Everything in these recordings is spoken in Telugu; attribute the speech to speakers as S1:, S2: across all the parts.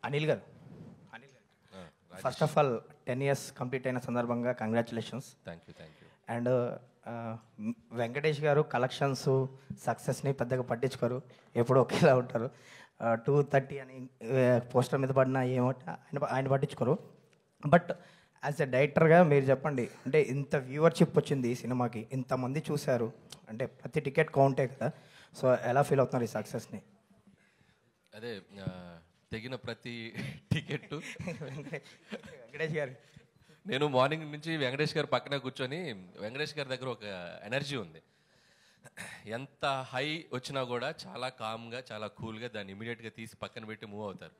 S1: అనిల్ గారు, first of all 10 years complete అయిన సందర్భంగా congratulations.
S2: Thank you.
S1: And Venkatesh గారు కలెక్షన్స్ సక్సెస్ని పెద్దగా పట్టించుకోరు, ఎప్పుడు ఒకేలా ఉంటారు. 230 అని పోస్టర్ మీద పడినా ఏమో ఆయన పట్టించుకోరు. బట్ యాజ్ ఎ డైరెక్టర్గా మీరు చెప్పండి, అంటే ఇంత వ్యూవర్షిప్ వచ్చింది ఈ సినిమాకి, ఇంతమంది చూశారు, అంటే ప్రతి టికెట్ కౌంటే కదా, సో ఎలా ఫీల్ అవుతున్నారు ఈ సక్సెస్ని?
S2: అదే తెగిన ప్రతి టికెట్
S1: వెంకటేష్ గారు,
S2: నేను మార్నింగ్ నుంచి వెంకటేష్ గారు పక్కన కూర్చొని, వెంకటేష్ గారి దగ్గర ఒక ఎనర్జీ ఉంది. ఎంత హై వచ్చినా కూడా చాలా కామ్గా, చాలా కూల్గా దాన్ని ఇమీడియట్గా తీసి పక్కన పెట్టి మూవ్ అవుతారు.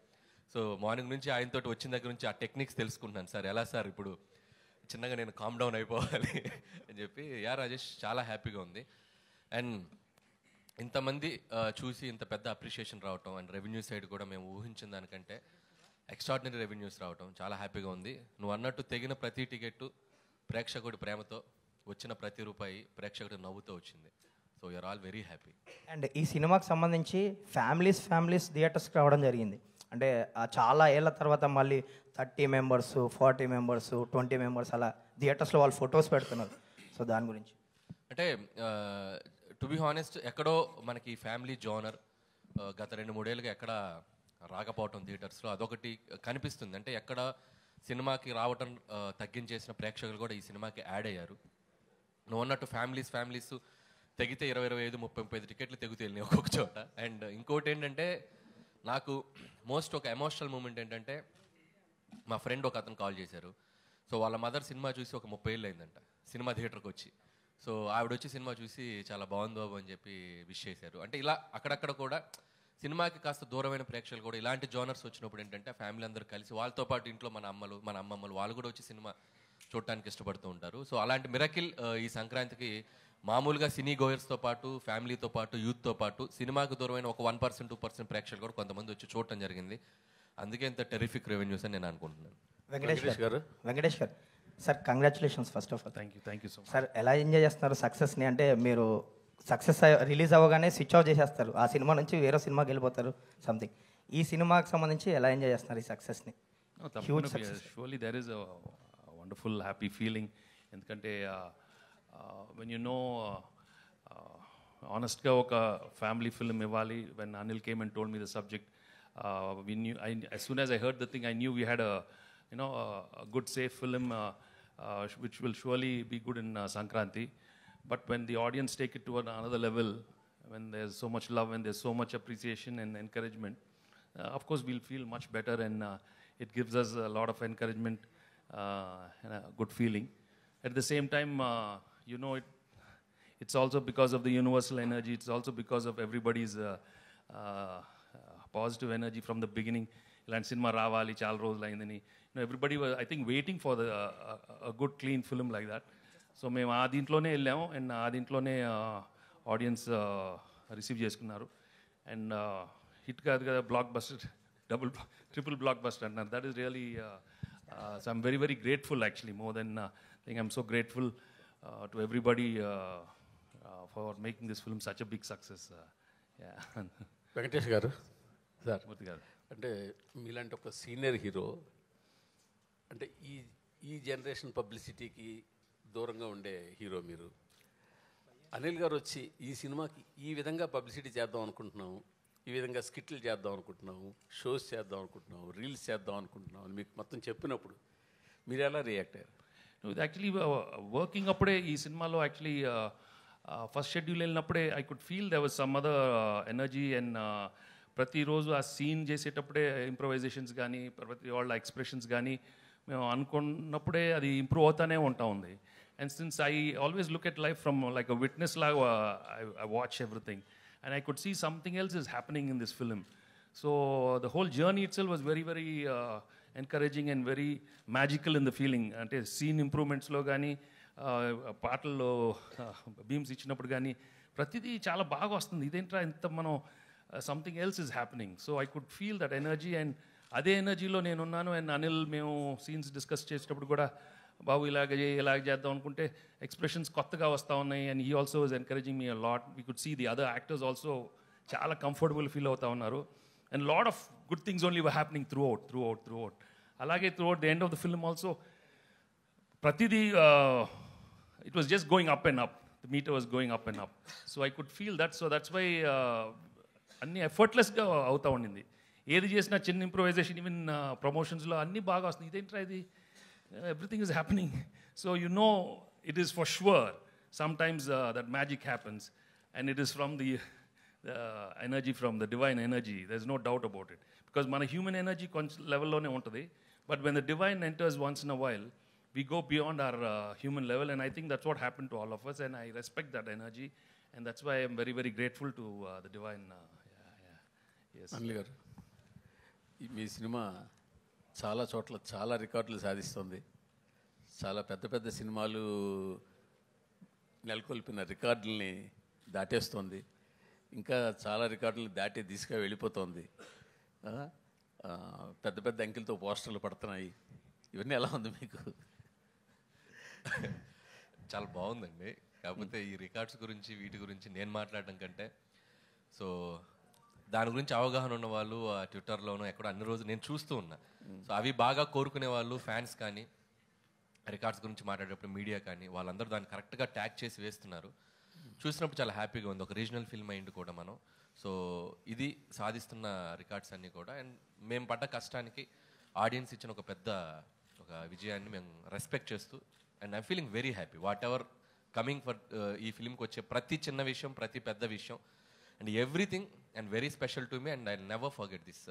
S2: సో మార్నింగ్ నుంచి ఆయనతో వచ్చిన దగ్గర నుంచి ఆ టెక్నిక్స్ తెలుసుకుంటున్నాను. సార్ ఎలా సార్ ఇప్పుడు చిన్నగా నేను కామ్ డౌన్ అయిపోవాలి అని చెప్పి. రాజేష్ చాలా హ్యాపీగా ఉంది. అండ్ ఇంతమంది చూసి ఇంత పెద్ద అప్రిషియేషన్ రావటం, అండ్ రెవెన్యూ సైడ్ కూడా మేము ఊహించిన దానికంటే ఎక్స్ట్రాడినరీ రెవెన్యూస్ రావటం చాలా హ్యాపీగా ఉంది. నువ్వు అన్నట్టు తెగిన ప్రతి టికెట్టు ప్రేక్షకుడి ప్రేమతో, వచ్చిన ప్రతి రూపాయి ప్రేక్షకుడి నవ్వుతో వచ్చింది. So you're all very happy.
S1: And ఈ సినిమాకి సంబంధించి ఫ్యామిలీస్ థియేటర్స్కి రావడం జరిగింది. అంటే చాలా ఏళ్ళ తర్వాత మళ్ళీ 30 members, 40 members, 20 members అలా థియేటర్స్లో వాళ్ళు ఫొటోస్ పెడుతున్నారు. సో దాని గురించి
S2: అంటే టు బి హానెస్ట్, ఎక్కడో మనకి ఫ్యామిలీ జోనర్ గత 2-3 ఏళ్ళుగా ఎక్కడ రాకపోవటం థియేటర్స్లో అదొకటి కనిపిస్తుంది. అంటే ఎక్కడ సినిమాకి రావటం తగ్గించేసిన ప్రేక్షకులు కూడా ఈ సినిమాకి యాడ్ అయ్యారు. నువ్వు అన్నట్టు ఫ్యామిలీస్ తెగితే 20-25 టికెట్లు తెగుతూ వెళ్ళినాయి ఒక్కొక్క చోట. అండ్ ఇంకోటి ఏంటంటే, నాకు మోస్ట్ ఒక ఎమోషనల్ మూమెంట్ ఏంటంటే, మా ఫ్రెండ్ ఒక అతను కాల్ చేశారు. సో వాళ్ళ మదర్ సినిమా చూసి ఒక 30 ఏళ్ళు అయిందంట సినిమా థియేటర్కి వచ్చి. సో ఆవిడ వచ్చి సినిమా చూసి చాలా బాగుంది బాబు అని చెప్పి విష్ చేశారు. అంటే ఇలా అక్కడక్కడ కూడా సినిమాకి కాస్త దూరమైన ప్రేక్షకులు కూడా ఇలాంటి జోనర్స్ వచ్చినప్పుడు ఏంటంటే, ఫ్యామిలీ అందరూ కలిసి వాళ్ళతో పాటు ఇంట్లో మన అమ్మమ్మలు వాళ్ళు కూడా వచ్చి సినిమా చూడటానికి ఇష్టపడుతూ ఉంటారు. సో అలాంటి మిరకిల్ ఈ సంక్రాంతికి మామూలుగా సినీ గోయర్స్తో పాటు, ఫ్యామిలీతో పాటు, యూత్తో పాటు సినిమాకి దూరమైన ఒక 1%, 2% ప్రేక్షకులు కూడా కొంతమంది వచ్చి చూడటం జరిగింది. అందుకే ఇంత టెరిఫిక్ రెవెన్యూస్ అని నేను అనుకుంటున్నాను.
S1: వెంకటేష్ గారు sir, congratulations first of all.
S3: Thank you so much
S1: sir. ఎలా ఎంజాయ్ చేస్తున్నారు సక్సెస్ని? అంటే మీరు సక్సెస్ రిలీజ్ అవ్వగానే స్విచ్ ఆఫ్ చేసేస్తారు, ఆ సినిమా నుంచి వేరే సినిమాకి వెళ్ళిపోతారు సంథింగ్. ఈ సినిమాకి సంబంధించి ఎలా ఎంజాయ్ చేస్తున్నారు ఈ సక్సెస్ని?
S3: Surely there is wonderful happy feeling. ఎందుకంటే వెన్ యూ నో ఆనెస్ట్గా ఒక ఫ్యామిలీ ఫిల్మ్ ఇవ్వాలి. When Anil came and told me the subject, we knew, as soon as I heard the thing, I knew we had a good safe film which will surely be good in Sankranti. But when the audience take it to another level, when there's so much love and there's so much appreciation and encouragement, of course we'll feel much better, and it gives us a lot of encouragement and a good feeling. At the same time, it's also because of the universal energy. It's also because of everybody's positive energy from the beginning. Ilanti cinema ravali chaala rojulu ayindani, everybody was, I think, waiting for a good clean film like that. So మేము ఆ దీంట్లోనే వెళ్ళాము, అండ్ ఆ దీంట్లోనే ఆడియన్స్ రిసీవ్ చేసుకున్నారు. అండ్ హిట్ కాదు కదా, blockbuster, triple blockbuster అంటున్నారు. That is really, so I'm very very grateful actually. More than thing, I'm so grateful to everybody for making this film such a big success.
S4: Venkatesh గారు, సార్ అంటే మీలాంటి ఒక సీనియర్ హీరో, అంటే ఈ జనరేషన్ పబ్లిసిటీకి దూరంగా ఉండే హీరో మీరు. అనిల్ గారు వచ్చి ఈ సినిమాకి ఈ విధంగా పబ్లిసిటీ చేద్దాం అనుకుంటున్నాము, ఈ విధంగా స్కిట్లు చేద్దాం అనుకుంటున్నాము, షోస్ చేద్దాం అనుకుంటున్నాము, రీల్స్ చేద్దాం అనుకుంటున్నాము అని మీకు మొత్తం చెప్పినప్పుడు మీరు ఎలా రియాక్ట్ అయ్యారు?
S3: ఇది యాక్చువల్లీ వర్కింగ్ అప్పుడే ఈ సినిమాలో యాక్చువల్లీ ఫస్ట్ షెడ్యూల్ వెళ్ళినప్పుడే I could feel there was some other energy. And ప్రతిరోజు ఆ సీన్ చేసేటప్పుడే ఇంప్రొవైజేషన్స్ కానీ, ప్రతి వాళ్ళ ఎక్స్ప్రెషన్స్ కానీ మేము అనుకున్నప్పుడే అది ఇంప్రూవ్ అవుతానే ఉంటా ఉంది. And since I always look at life from like a witness లాగా, I watch everything and I could see something else is happening in this film. So the whole journey itself was very very encouraging and very magical in the feeling. అంటే సీన్ ఇంప్రూవ్మెంట్స్లో కానీ, పాటల్లో బీమ్స్ ఇచ్చినప్పుడు కానీ ప్రతిదీ చాలా బాగా వస్తుంది. ఇదేంట్రా ఇంత మనం something else is happening. So I could feel that energy, and అదే ఎనర్జీలో నేనున్నాను. అండ్ అనిల్ మేము సీన్స్ డిస్కస్ చేసేటప్పుడు కూడా, బాబు ఇలాగ చేద్దాం అనుకుంటే ఎక్స్ప్రెషన్స్ కొత్తగా వస్తూ ఉన్నాయి. And he also was encouraging me a lot. We could see the other actors also చాలా కంఫర్టబుల్ ఫీల్ అవుతూ ఉన్నారు. And lot of good things only were happening throughout అలాగే throughout the end of the film also ప్రతిదీ it was just going up and up. The meter was going up and up. So I could feel that. So that's why అన్నీ ఎఫర్ట్లెస్గా అవుతా ఉండింది. ఏది చేసినా చిన్న ఇంప్రొవైజేషన్, ఈవెన్ ప్రమోషన్స్లో అన్నీ బాగా వస్తుంది. ఇదేంట్రా ఇది, everything is happening. So you know it is for sure sometimes that magic happens and it is from the energy, from the divine energy. There is no doubt about it. Because మన హ్యూమన్ ఎనర్జీ కొంచెం లెవెల్లోనే ఉంటుంది. But when the divine enters once in a while, we go beyond our human level, and I think that's what happened to all of us, and I respect that energy, and that's why I'm very, very grateful to the divine. Yes.
S4: Anil గారు, మీ సినిమా చాలా చోట్ల చాలా రికార్డులు సాధిస్తుంది. చాలా పెద్ద పెద్ద సినిమాలు నెలకొల్పిన రికార్డుల్ని దాటేస్తుంది. ఇంకా చాలా రికార్డులు దాటి దిశగా వెళ్ళిపోతుంది. పెద్ద పెద్ద అంకెలతో పోస్టర్లు పడుతున్నాయి. ఇవన్నీ ఎలా ఉంది మీకు?
S2: చాలా బాగుందండి. కాకపోతే ఈ రికార్డ్స్ గురించి వీటి గురించి నేను మాట్లాడడం కంటే, సో దాని గురించి అవగాహన ఉన్న వాళ్ళు ఆ ట్విట్టర్లోనూ ఎక్కడో అన్ని రోజులు నేను చూస్తూ ఉన్నా. సో అవి బాగా కోరుకునే వాళ్ళు, ఫ్యాన్స్ కానీ, రికార్డ్స్ గురించి మాట్లాడేటప్పుడు మీడియా కానీ, వాళ్ళందరూ దాన్ని కరెక్ట్గా ట్యాగ్ చేసి వేస్తున్నారు. చూసినప్పుడు చాలా హ్యాపీగా ఉంది. ఒక రీజనల్ ఫిల్మ్ అయింది కూడా మనం. సో ఇది సాధిస్తున్న రికార్డ్స్ అన్నీ కూడా, అండ్ మేము పడ్డ కష్టానికి ఆడియన్స్ ఇచ్చిన ఒక పెద్ద విజయాన్ని మేము రెస్పెక్ట్ చేస్తూ, and I'm feeling very happy what ever coming for ఈ ఫిల్మ్కి వచ్చే ప్రతి చిన్న విషయం, ప్రతి పెద్ద విషయం, and everything and very special to me, and I never forget this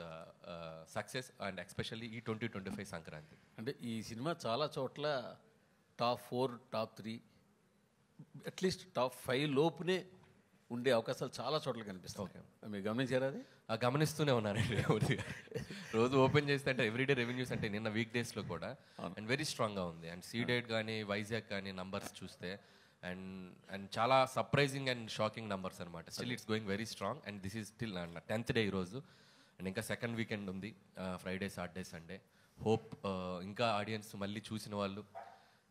S2: success, and especially ఈ 2025 సంక్రాంతి.
S4: అంటే ఈ సినిమా చాలా చోట్ల టాప్ 4, టాప్ 3, అట్లీస్ట్ టాప్ 5 లోపునే ఉండే అవకాశాలు చాలా చోట్ల కనిపిస్తాయి. మీరు గమనించారా అది?
S2: గమనిస్తూనే ఉన్నానండి. రోజు ఓపెన్ చేస్తే అంటే ఎవ్రీడే రెవెన్యూస్ అంటే నిన్న వీక్ డేస్లో కూడా అండ్ వెరీ స్ట్రాంగ్గా ఉంది. అండ్ సీడెడ్ కానీ వైజాగ్ కానీ నంబర్స్ చూస్తే అండ్ చాలా సర్ప్రైజింగ్ అండ్ షాకింగ్ నంబర్స్ అనమాట. Still it's going very strong, and this is still 10th day ఈరోజు, అండ్ ఇంకా సెకండ్ వీకెండ్ ఉంది, ఫ్రైడే, సాటర్డే, సండే. హోప్ ఇంకా ఆడియన్స్ మళ్ళీ చూసిన వాళ్ళు,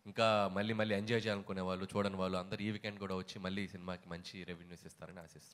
S2: ఇంకా మళ్ళీ ఎంజాయ్ చేయాలనుకునే వాళ్ళు, చూడని వాళ్ళు అందరూ ఈ వీకెండ్ కూడా వచ్చి మళ్ళీ ఈ సినిమాకి మంచి రెవెన్యూస్ ఇస్తారని ఆశిస్తున్నాను.